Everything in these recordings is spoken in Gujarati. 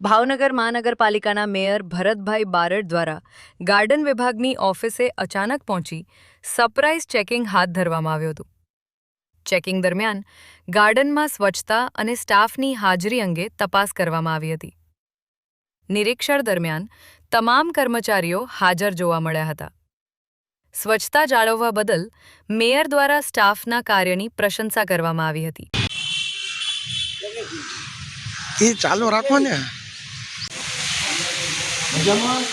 ભાવનગર મહાનગરપાલિકાના મેયર ભરતભાઈ બારડ દ્વારા ગાર્ડન વિભાગની ઓફિસે અચાનક પહોંચી સરપ્રાઇઝ ચેકિંગ હાથ ધરવામાં આવ્યું હતું. ચેકિંગ દરમિયાન ગાર્ડનમાં સ્વચ્છતા અને સ્ટાફની હાજરી અંગે તપાસ કરવામાં આવી હતી. નિરીક્ષણ દરમિયાન તમામ કર્મચારીઓ હાજર જોવા મળ્યા હતા. સ્વચ્છતા જાળવવા બદલ મેયર દ્વારા સ્ટાફના કાર્યની પ્રશંસા કરવામાં આવી હતી. એ ચાલુ રાખો ને. મજામાં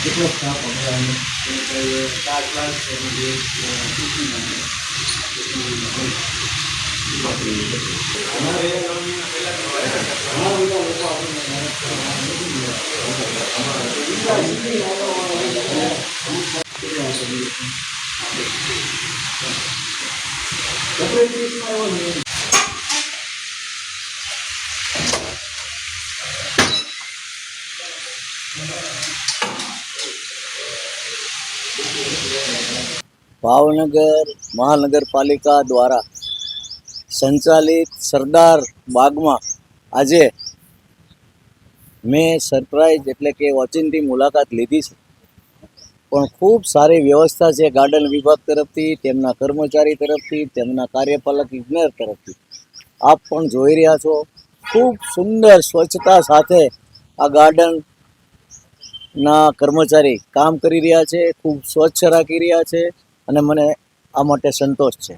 કેટલો સ્ટાફ ભાવનગર મહાનગરપાલિકા દ્વારા સંચાલિત સરદાર બાગમાં આજે મેં સરપ્રાઇઝ એટલે કે ઓચિંતી મુલાકાત લીધી છે. પણ ખૂબ સારી વ્યવસ્થા છે ગાર્ડન વિભાગ તરફથી, તેમના કર્મચારી તરફથી, તેમના કાર્યપાલક ઇજનેર તરફથી. આપ પણ જોઈ રહ્યા છો, ખૂબ સુંદર સ્વચ્છતા સાથે આ ગાર્ડનના કર્મચારી કામ કરી રહ્યા છે, ખૂબ સ્વચ્છ રાખી રહ્યા છે અને મને આ માટે સંતોષ છે.